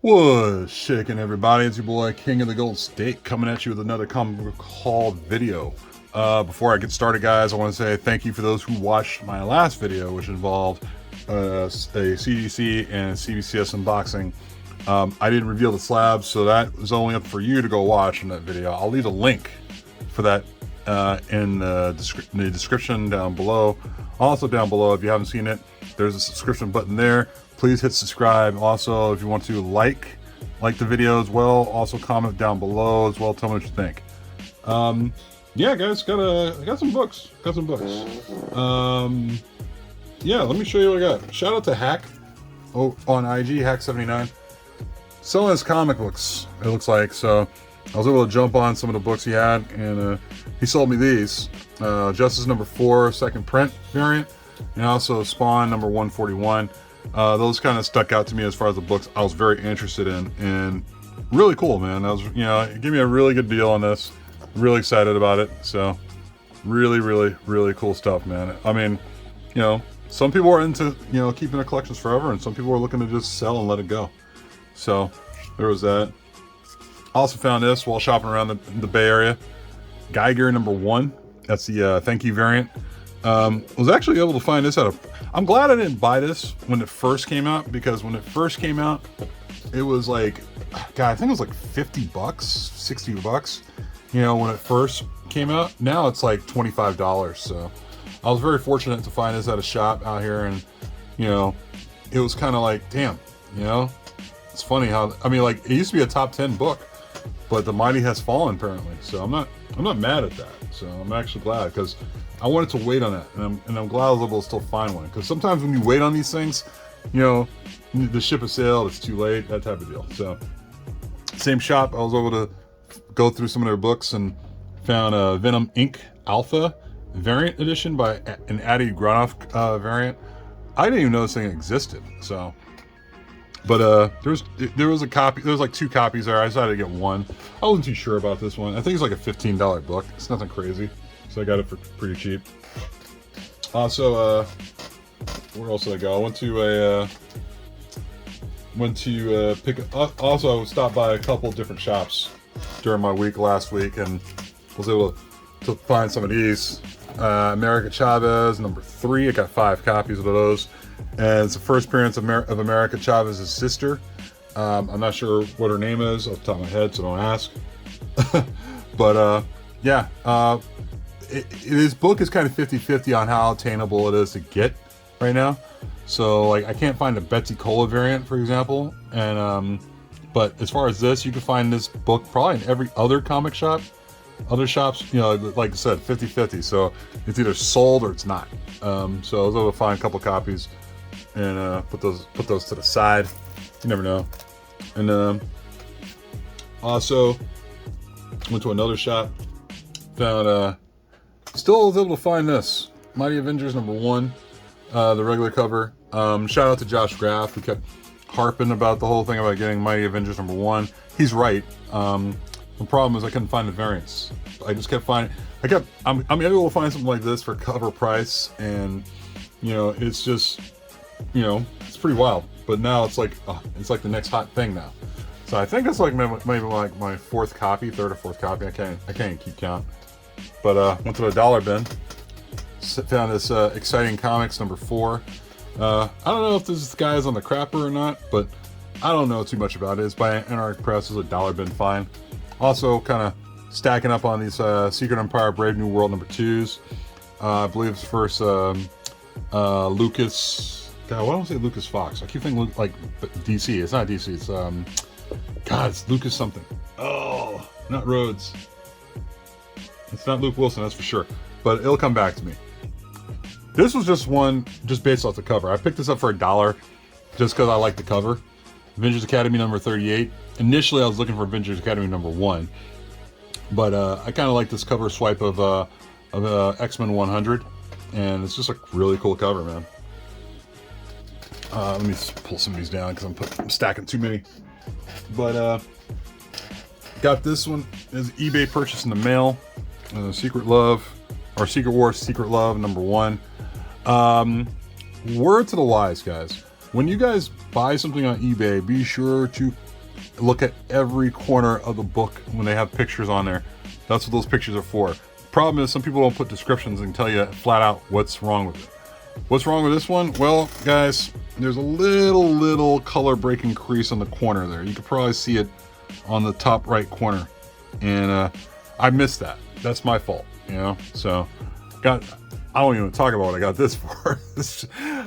What's shaking, everybody? It's your boy King of the Gold State coming at you with another comic book haul video. Before I get started, guys, I want to say thank you for those who watched my last video, which involved a CGC and CBCS unboxing. I didn't reveal the slabs, so that was only up for you to go watch in that video. I'll leave a link for that in the description down below. Also down below, if you haven't seen it, there's a subscription button there. Please hit subscribe. Also, if you want to like the video as well, also comment down below as well. Tell me what you think. Yeah, guys, got some books. Yeah, let me show you what I got. Shout out to Hack on IG, Hack79. Selling his comic books, it looks like. So I was able to jump on some of the books he had, and he sold me these. Justice number 4, second print variant, and also Spawn number 141. Those kind of stuck out to me as far as the books I was very interested in, and really cool, man. I was, it gave me a really good deal on this. Really excited about it. So really cool stuff, man. I mean, some people are into, keeping their collections forever, and some people are looking to just sell and let it go. So there was that. Also found this while shopping around the Bay Area. Geiger number 1. That's the thank you variant. Was actually able to find this at I'm glad I didn't buy this when it first came out, because when it first came out, it was like, God, I think it was like 50 bucks, 60 bucks, when it first came out. Now it's like $25. So I was very fortunate to find this at a shop out here, and, it was kind of like, damn, it's funny how, I mean, like, it used to be a top 10 book, but the mighty has fallen apparently. So I'm not mad at that. So I'm actually glad, because I wanted to wait on that, and I'm glad I was able to still find one. Because sometimes when you wait on these things, the ship has sailed, it's too late, that type of deal. So same shop, I was able to go through some of their books and found a Venom Inc. Alpha variant edition by an Adi Granoff variant. I didn't even know this thing existed. So, but there was a copy. There was like 2 copies there. I decided to get one. I wasn't too sure about this one. I think it's like a $15 book. It's nothing crazy. So I got it for pretty cheap. Also, where else did I go? I went to pick up. Also, I stopped by a couple different shops during my week last week, and was able to find some of these. America Chavez number 3. I got 5 copies of those, and it's the first appearance of America Chavez's sister. I'm not sure what her name is off the top of my head, so don't ask. But yeah. His book is kind of 50-50 on how attainable it is to get right now. So, like, I can't find a Betsy Cola variant, for example. And but as far as this, you can find this book probably in every other comic shop. Other shops, like I said, 50-50. So it's either sold or it's not. So I was able to find a couple copies and put those to the side. You never know. And also went to another shop, found still was able to find this Mighty Avengers number 1, the regular cover. Shout out to Josh Graff, who kept harping about the whole thing about getting Mighty Avengers number 1. He's right. The problem is I couldn't find the variants. I just kept finding. I'm able to find something like this for cover price, and it's just it's pretty wild. But now it's like the next hot thing now. So I think that's like maybe like my 4th copy, 3rd or 4th copy. I can't even keep count. But went to the dollar bin, found this Exciting Comics number 4. I don't know if this guy is on the crapper or not, but I don't know too much about it. It's by Anarch Press. It's a dollar bin find. Also kind of stacking up on these Secret Empire Brave New World number 2s. I believe it's first Lucas. God, why don't I say Lucas Fox? I keep thinking like DC. It's not DC. It's God, it's Lucas something. Oh, not Rhodes. It's not Luke Wilson, that's for sure. But it'll come back to me. This was just one, just based off the cover. I picked this up for $1 just because I like the cover. Avengers Academy number 38. Initially, I was looking for Avengers Academy number 1. But I kind of like this cover swipe of X-Men 100. And it's just a really cool cover, man. Let me pull some of these down because I'm stacking too many. But got this one as eBay purchase in the mail. Secret Love, or Secret War, Secret Love number 1. Word to the wise, guys. When you guys buy something on eBay, be sure to look at every corner of the book when they have pictures on there. That's what those pictures are for. Problem is, some people don't put descriptions and tell you flat out what's wrong with it. What's wrong with this one? Well, guys, there's a little color breaking crease on the corner there. You could probably see it on the top right corner, and I missed that. That's my fault, you know. So, I don't even talk about what I got this for.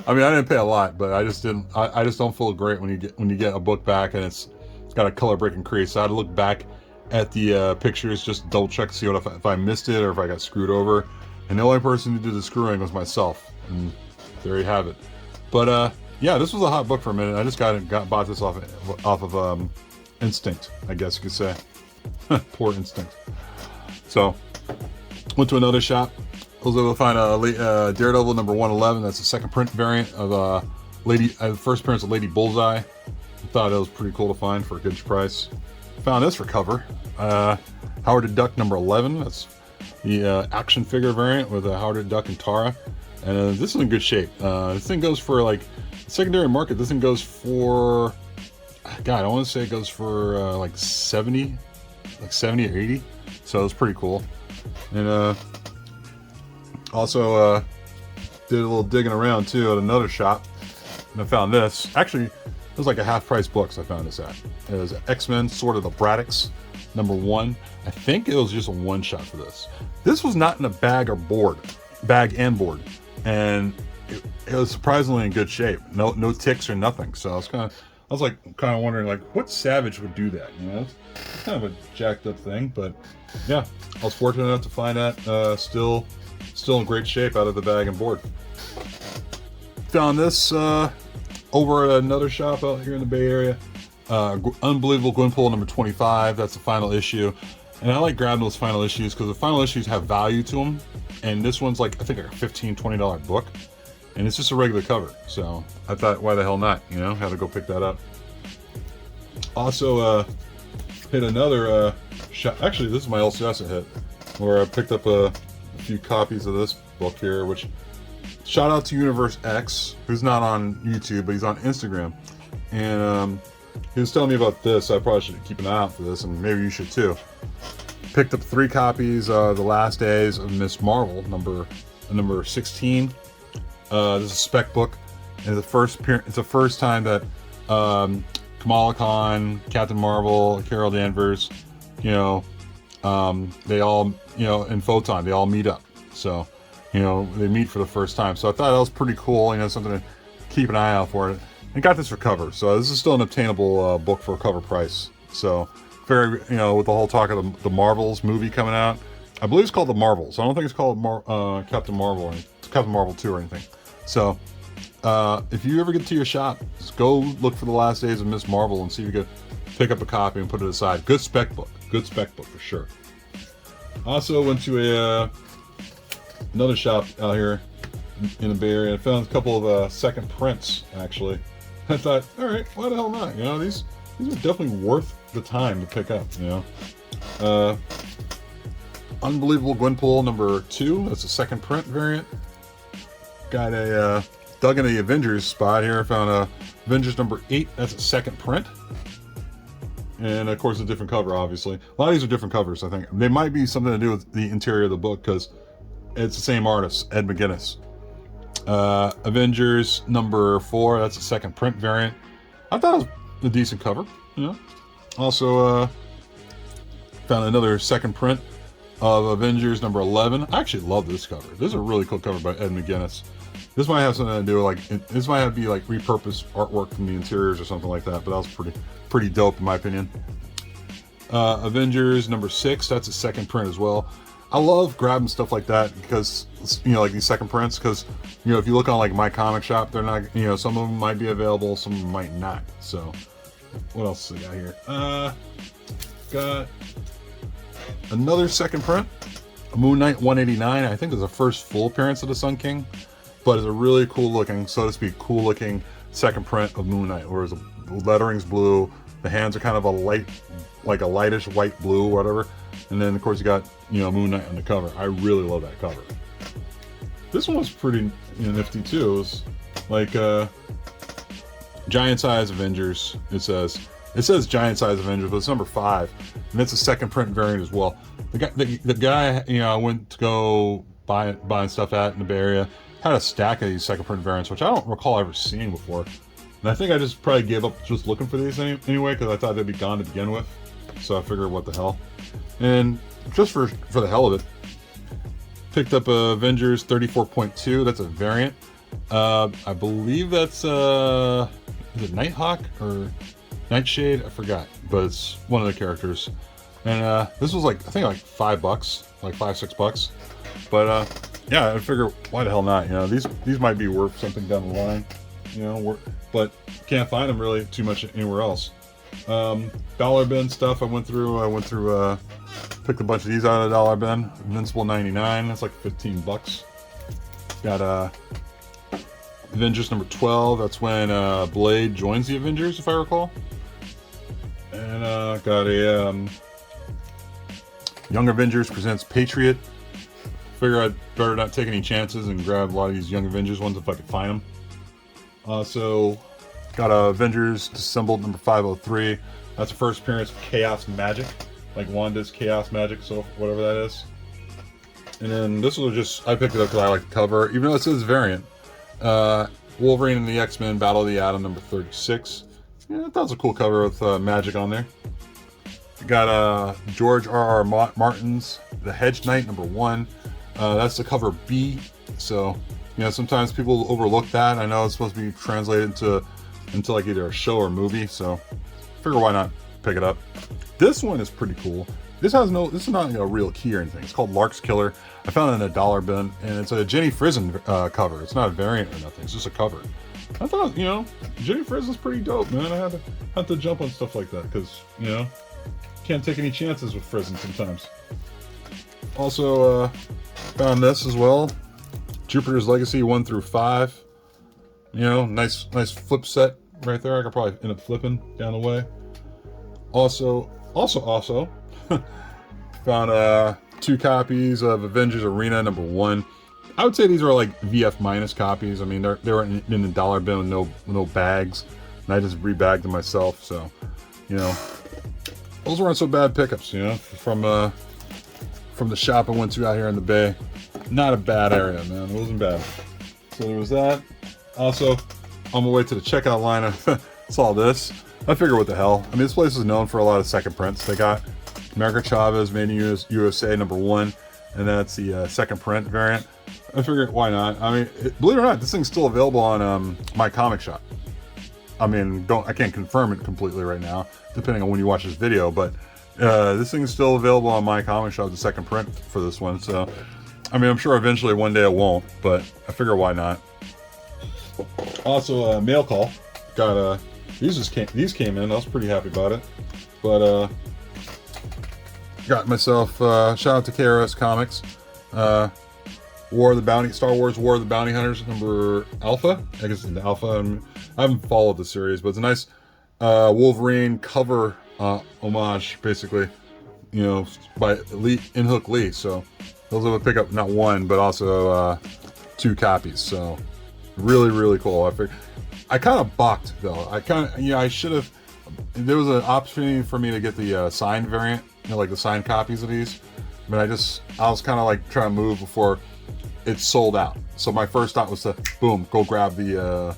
I mean, I didn't pay a lot, but I just didn't. I just don't feel great when you get a book back and it's got a color breaking crease. So I had to look back at the pictures, just double check to see if I missed it or if I got screwed over. And the only person who did the screwing was myself. And there you have it. But yeah, this was a hot book for a minute. I just bought this off of instinct, I guess you could say. Poor instinct. So went to another shop. I was able to find a Daredevil number 111. That's the second print variant of first appearance of Lady Bullseye. I thought that was pretty cool to find for a good price. Found this for cover. Howard the Duck number 11. That's the action figure variant with Howard the Duck and Tara. And this is in good shape. This thing goes for like secondary market. This thing goes for, God, I want to say it goes for like 70 or 80. So it's pretty cool. And also did a little digging around too at another shop, and I found this. Actually, it was like a half-price books I found this at. It was X-Men Sword of the Braddocks number 1. I think it was just a one-shot for this. This was not in a bag and board, and it was surprisingly in good shape. No ticks or nothing. So I was kind of wondering, like, what savage would do that? You know, it's kind of a jacked up thing, but yeah, I was fortunate enough to find that still in great shape out of the bag and board. Found this over at another shop out here in the Bay Area. Unbelievable Gwenpool number 25. That's the final issue. And I like grabbing those final issues because the final issues have value to them. And this one's like, I think, a $15, $20 book. And it's just a regular cover. So I thought, why the hell not? You know, had to go pick that up. Also hit another shop. Actually, this is my LCS hit, where I picked up a few copies of this book here, which, shout out to Universe X, who's not on YouTube, but he's on Instagram. And he was telling me about this. I probably should keep an eye out for this, and maybe you should too. Picked up 3 copies of The Last Days of Miss Marvel, number 16. This is a spec book, and it's the first time that Kamala Khan, Captain Marvel, Carol Danvers, you know, they all, you know, in Photon, they all meet up. So, you know, they meet for the first time. So I thought that was pretty cool, you know, something to keep an eye out for. And got this for cover. So this is still an obtainable book for a cover price. So very, you know, with the whole talk of the Marvels movie coming out, I believe it's called The Marvels. I don't think it's called Captain Marvel or Captain Marvel 2 or anything. So if you ever get to your shop, just go look for The Last Days of Miss Marvel and see if you can pick up a copy and put it aside. Good spec book for sure. Also went to another shop out here in the Bay Area. I found a couple of second prints, actually. I thought, all right, why the hell not? You know, these are definitely worth the time to pick up, you know. Unbelievable Gwenpool number 2. That's a second print variant. Got a dug in the Avengers spot here. I found Avengers number 8. That's a second print. And of course a different cover, obviously. A lot of these are different covers, I think. They might be something to do with the interior of the book, because it's the same artist, Ed McGuinness. Avengers number 4, that's a second print variant. I thought it was a decent cover, you know. Also found another second print of Avengers number 11. I actually love this cover. This is a really cool cover by Ed McGuinness. This might have something to do with, like, this might have to be like repurposed artwork from the interiors or something like that, but that was pretty dope in my opinion. Avengers number 6, that's a second print as well. I love grabbing stuff like that because, you know, like these second prints, because, you know, if you look on like my comic shop, they're not, you know, some of them might be available, some of them might not. So what else do we got here? Got another second print, Moon Knight 189. I think it's the first full appearance of the Sun King, but it's a really cool looking, so to speak, cool looking second print of Moon Knight, where the lettering's blue, the hands are kind of a light, like a lightish white blue or whatever, and then of course you got, you know, Moon Knight on the cover. I really love that cover. This one was pretty, you know, nifty too. It was like giant size Avengers. It says It says giant size Avengers, but it's number 5, and it's a second print variant as well. The guy, you know, I went to go buying stuff at in the Bay Area had a stack of these second print variants, which I don't recall ever seeing before. And I think I just probably gave up just looking for these anyway, because I thought they'd be gone to begin with. So I figured, what the hell. And just for the hell of it, picked up Avengers 34.2. That's a variant. I believe that's is it Nighthawk or Nightshade? I forgot, but it's one of the characters. And this was like, I think like $5, like $5-6. But yeah, I figure, why the hell not? You know, these might be worth something down the line. You know, but can't find them really too much anywhere else. Dollar bin stuff I went through, picked a bunch of these out of the dollar bin. Invincible 99, that's like $15. Got Avengers number 12, that's when Blade joins the Avengers, if I recall. And got a Young Avengers presents Patriot. Figure I'd better not take any chances and grab a lot of these Young Avengers ones if I could find them. So got Avengers Disassembled number 503. That's the first appearance of Chaos Magic, like Wanda's Chaos Magic, so whatever that is. And then this was just, I picked it up because I like the cover, even though it says variant. Wolverine and the X-Men Battle of the Atom number 36. Yeah, that was a cool cover with magic on there. Got George R.R. Martin's The Hedge Knight number 1. That's the cover B. So, you know, sometimes people overlook that. I know it's supposed to be translated into like either a show or movie, so figure why not pick it up. This one is pretty cool. This is not like a real key or anything. It's called Lark's Killer. I found it in a dollar bin, and it's a Jenny Frison cover. It's not a variant or nothing. It's just a cover. I thought, you know, Jenny Frison's pretty dope, man. I had to jump on stuff like that because, you know, can't take any chances with Frison sometimes. Also, found this as well. Jupiter's Legacy 1 through 5. You know, nice flip set right there. I could probably end up flipping down the way. Also found 2 copies of Avengers Arena number 1. I would say these are like VF minus copies. I mean, they were in the dollar bin with no bags, and I just rebagged them myself. So, you know, those weren't so bad pickups. You know, from the shop I went to out here in the Bay. Not a bad area, man. It wasn't bad. So there was that. Also, on my way to the checkout line, I saw this. I figured, what the hell? I mean, this place is known for a lot of second prints. They got America Chavez made in USA number 1, and that's the second print variant. I figured, why not? I mean, believe it or not, this thing's still available on my comic shop. I mean, I can't confirm it completely right now, depending on when you watch this video, but this thing's still available on my comic shop, the second print for this one. So, I mean, I'm sure eventually one day it won't, but I figure, why not? Also, mail call. Got these came in. I was pretty happy about it. But got myself shout out to KRS Comics. Star Wars War of the Bounty Hunters number Alpha. I guess it's the Alpha. I haven't followed the series, but it's a nice Wolverine cover homage, basically. You know, by Hook Lee. So those will pick up not 1, but also 2 copies. So really cool. I kind of balked though. I should have. There was an opportunity for me to get the signed variant, you know, like the signed copies of these, but I was kind of like trying to move before it's sold out. So my first thought was to boom, go grab the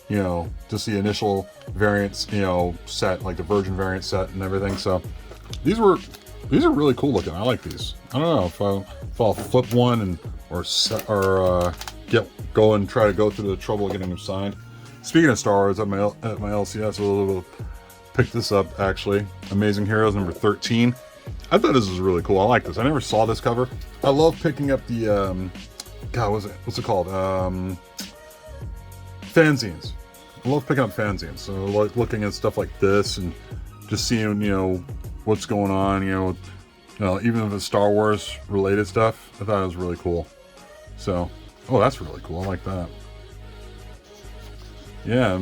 you know, just the initial variants, you know, set, like the Virgin variant set and everything. So these are really cool looking. I like these. I don't know if I'll flip one or go and try to go through the trouble of getting them signed. Speaking of Star Wars, at my LCS, we'll pick this up actually. Amazing Heroes number 13. I thought this was really cool. I like this. I never saw this cover. I love picking up the what's it called? Fanzines. I love picking up fanzines. So like looking at stuff like this and just seeing, you know, what's going on, you know, even if it's Star Wars related stuff. I thought it was really cool. So, oh, that's really cool. I like that. Yeah,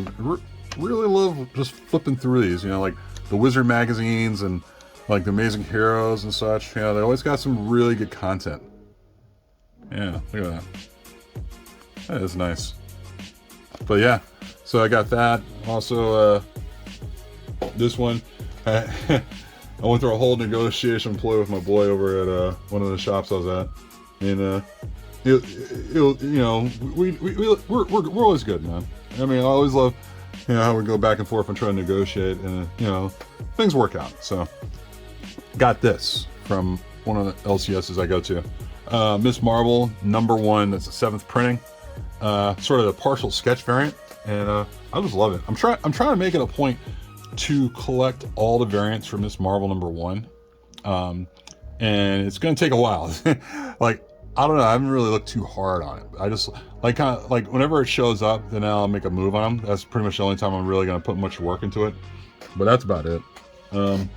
really love just flipping through these, you know, like the Wizard magazines and like the Amazing Heroes and such. You know, they always got some really good content. Yeah, look at that. That is nice. But yeah, so I got that. Also, This one, I went through a whole negotiation ploy with my boy over at one of the shops I was at, and you know, we're always good, man. I mean, I always love, you know, how we go back and forth and try to negotiate, and you know, things work out. So, got this from one of the LCSs I go to, Miss Marvel #1. That's the 7th printing, sort of a partial sketch variant, and I just love it. I'm trying to make it a point to collect all the variants for Miss Marvel #1, and it's gonna take a while. Like, I don't know, I haven't really looked too hard on it. I just like, kind of like, whenever it shows up, then I'll make a move on them. That's pretty much the only time I'm really gonna put much work into it. But that's about it. No,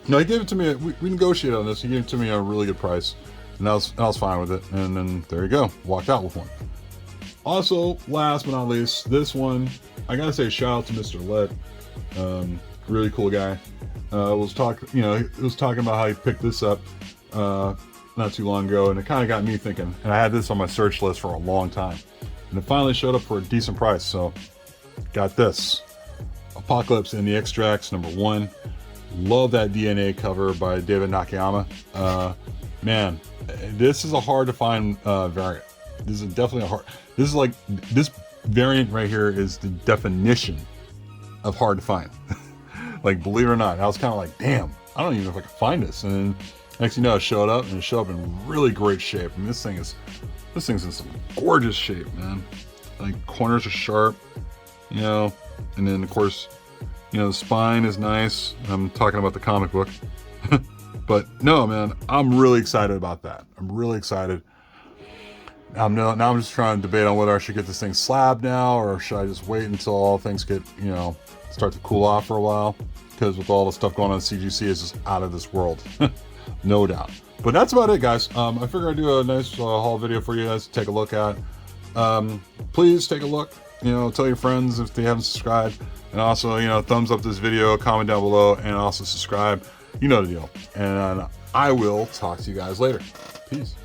he gave it to me. We negotiated on this. He gave it to me at a really good price, and I was fine with it. And then there you go, walked out with one. Also, last but not least, this one, I gotta say shout out to Mr. Let. Really cool guy. Was talking about how he picked this up not too long ago, and it kind of got me thinking. And I had this on my search list for a long time, and it finally showed up for a decent price. So, got this, Apocalypse and the Extracts #1. Love that DNA cover by David Nakayama. Man, this is a hard to find variant. This is definitely a hard. This is like, this variant right here is the definition of hard to find. Like, believe it or not, I was kind of like, damn, I don't even know if I can find this. And then next thing you know, it showed up, and it showed up in really great shape. I mean, this thing's in some gorgeous shape, man. Like, corners are sharp, you know, and then of course, you know, the spine is nice. I'm talking about the comic book. But no, man, I'm really excited about that. I'm really excited. Now I'm just trying to debate on whether I should get this thing slabbed now, or should I just wait until all things get, you know, start to cool off for a while, because with all the stuff going on in CGC, it's just out of this world. No doubt. But that's about it, guys. I figured I'd do a nice haul video for you guys to take a look at. Please take a look, you know, tell your friends if they haven't subscribed, and also, you know, thumbs up this video, comment down below, and also subscribe. You know the deal. And I will talk to you guys later. Peace.